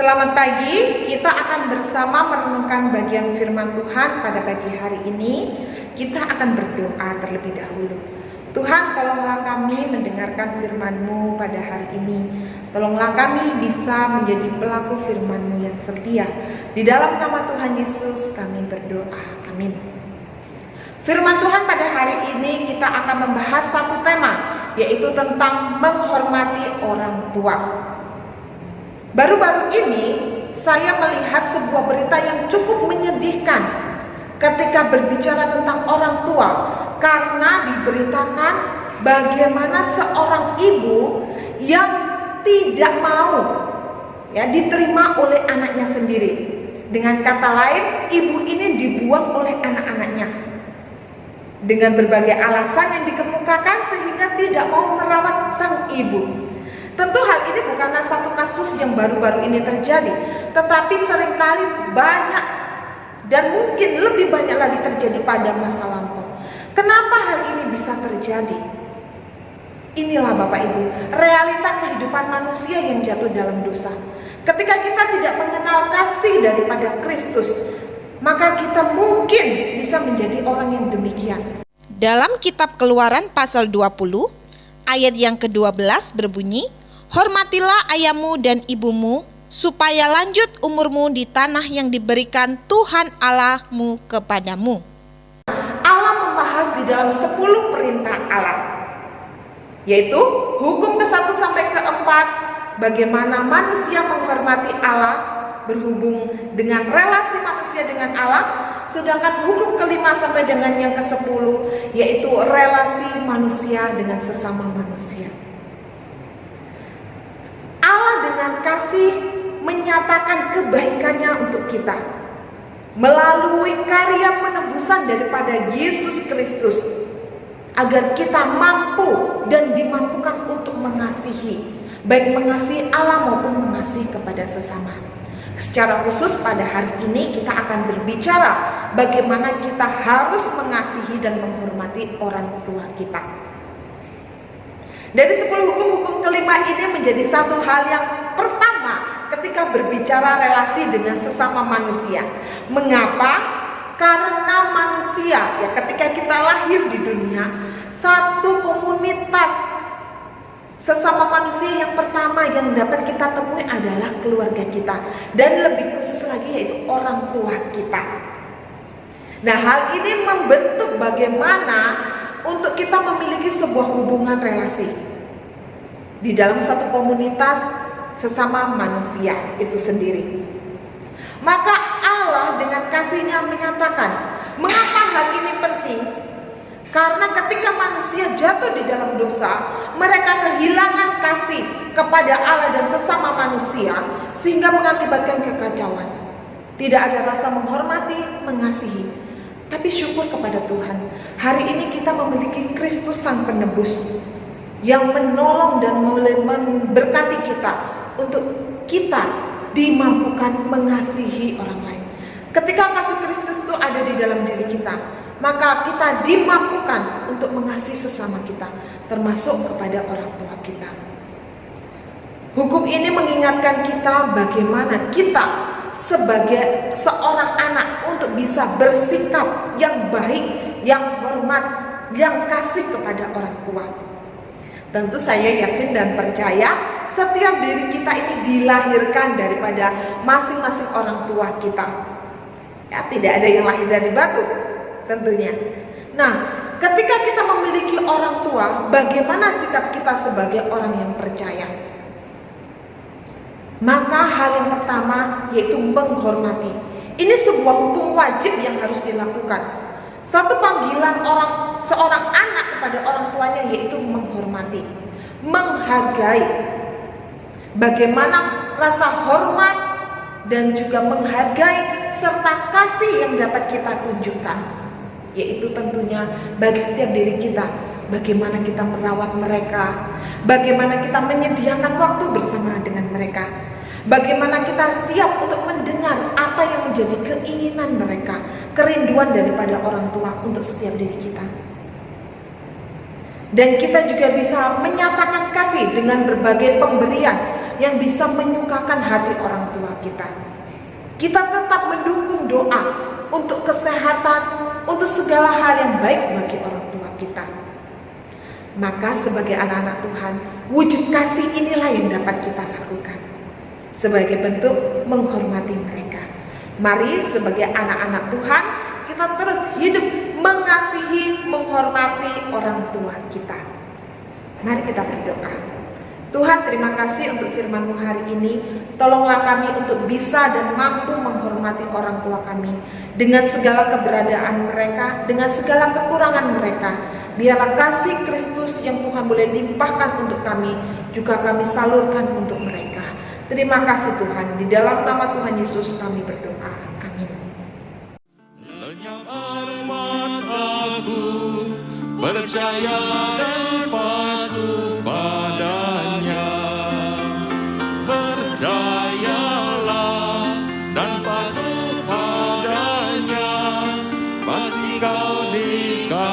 Selamat pagi, kita akan bersama merenungkan bagian firman Tuhan pada pagi hari ini. Kita akan berdoa terlebih dahulu. Tuhan, tolonglah kami mendengarkan firman-Mu pada hari ini. Tolonglah kami bisa menjadi pelaku firman-Mu yang setia. Di dalam nama Tuhan Yesus kami berdoa, amin. Firman Tuhan pada hari ini kita akan membahas satu tema, yaitu tentang menghormati orang tua. Baru-baru ini saya melihat sebuah berita yang cukup menyedihkan ketika berbicara tentang orang tua, karena diberitakan bagaimana seorang ibu yang tidak mau diterima oleh anaknya sendiri. Dengan kata lain, ibu ini dibuang oleh anak-anaknya dengan berbagai alasan yang dikemukakan sehingga tidak mau merawat sang ibu. Tentu hal ini bukanlah satu kasus yang baru-baru ini terjadi, tetapi seringkali banyak dan mungkin lebih banyak lagi terjadi pada masa lampau. Kenapa hal ini bisa terjadi? Inilah Bapak Ibu, realita kehidupan manusia yang jatuh dalam dosa. Ketika kita tidak mengenal kasih daripada Kristus, maka kita mungkin bisa menjadi orang yang demikian. Dalam kitab Keluaran pasal 20 ayat yang ke-12 berbunyi, "Hormatilah ayahmu dan ibumu, supaya lanjut umurmu di tanah yang diberikan Tuhan Allahmu kepadamu." Allah membahas di dalam 10 perintah Allah, yaitu hukum ke-1 sampai ke-4, bagaimana manusia menghormati Allah berhubung dengan relasi manusia dengan Allah. Sedangkan hukum ke-5 sampai dengan yang ke-10, yaitu relasi manusia dengan sesama manusia. Allah dengan kasih menyatakan kebaikannya untuk kita melalui karya penebusan daripada Yesus Kristus, agar kita mampu dan dimampukan untuk mengasihi, baik mengasihi Allah maupun mengasihi kepada sesama. Secara khusus pada hari ini kita akan berbicara bagaimana kita harus mengasihi dan menghormati orang tua kita. Dari 10 hukum kelima ini menjadi satu hal yang pertama ketika berbicara relasi dengan sesama manusia. Mengapa? Karena manusia ketika kita lahir di dunia, satu komunitas sesama manusia yang pertama yang dapat kita temui adalah keluarga kita, dan lebih khusus lagi yaitu orang tua kita. Nah, hal ini membentuk bagaimana untuk kita memiliki sebuah hubungan relasi di dalam satu komunitas sesama manusia itu sendiri. Maka Allah dengan kasih-Nya menyatakan, mengapa hal ini penting? Karena ketika manusia jatuh di dalam dosa, mereka kehilangan kasih kepada Allah dan sesama manusia, sehingga mengakibatkan kekacauan. Tidak ada rasa menghormati, mengasihi. Tapi syukur kepada Tuhan, hari ini kita memiliki Kristus Sang Penebus yang menolong dan memberkati kita untuk kita dimampukan mengasihi orang lain. Ketika kasih Kristus itu ada di dalam diri kita, maka kita dimampukan untuk mengasihi sesama kita, termasuk kepada orang tua kita. Hukum ini mengingatkan kita bagaimana kita sebagai seorang anak untuk bisa bersikap yang baik, yang hormat, yang kasih kepada orang tua. Tentu saya yakin dan percaya setiap diri kita ini dilahirkan daripada masing-masing orang tua kita. Tidak ada yang lahir dari batu tentunya. Nah, ketika kita memiliki orang tua, bagaimana sikap kita sebagai orang yang percaya? Maka hal yang pertama yaitu menghormati. Ini sebuah hukum wajib yang harus dilakukan. Satu panggilan seorang anak kepada orang tuanya yaitu menghormati, menghargai. Bagaimana rasa hormat dan juga menghargai serta kasih yang dapat kita tunjukkan, yaitu tentunya bagi setiap diri kita, bagaimana kita merawat mereka, bagaimana kita menyediakan waktu bersama dengan mereka, bagaimana kita siap untuk mendengar apa yang menjadi keinginan mereka, kerinduan daripada orang tua untuk setiap diri kita. Dan kita juga bisa menyatakan kasih dengan berbagai pemberian yang bisa menyukakan hati orang tua kita. Kita tetap mendukung doa untuk kesehatan, untuk segala hal yang baik bagi orang tua kita. Maka sebagai anak-anak Tuhan, wujud kasih inilah yang dapat kita lakukan sebagai bentuk menghormati mereka. Mari sebagai anak-anak Tuhan, kita terus hidup mengasihi, menghormati orang tua kita. Mari kita berdoa. Tuhan, terima kasih untuk firman-Mu hari ini. Tolonglah kami untuk bisa dan mampu menghormati orang tua kami dengan segala keberadaan mereka, dengan segala kekurangan mereka. Biarlah kasih Kristus yang Tuhan boleh limpahkan untuk kami, juga kami salurkan untuk mereka. Terima kasih Tuhan, di dalam nama Tuhan Yesus kami berdoa. Amin. Lenyap arman aku, percaya dan patuh padanya. Percayalah dan patuh padanya, pasti kau dikasihnya.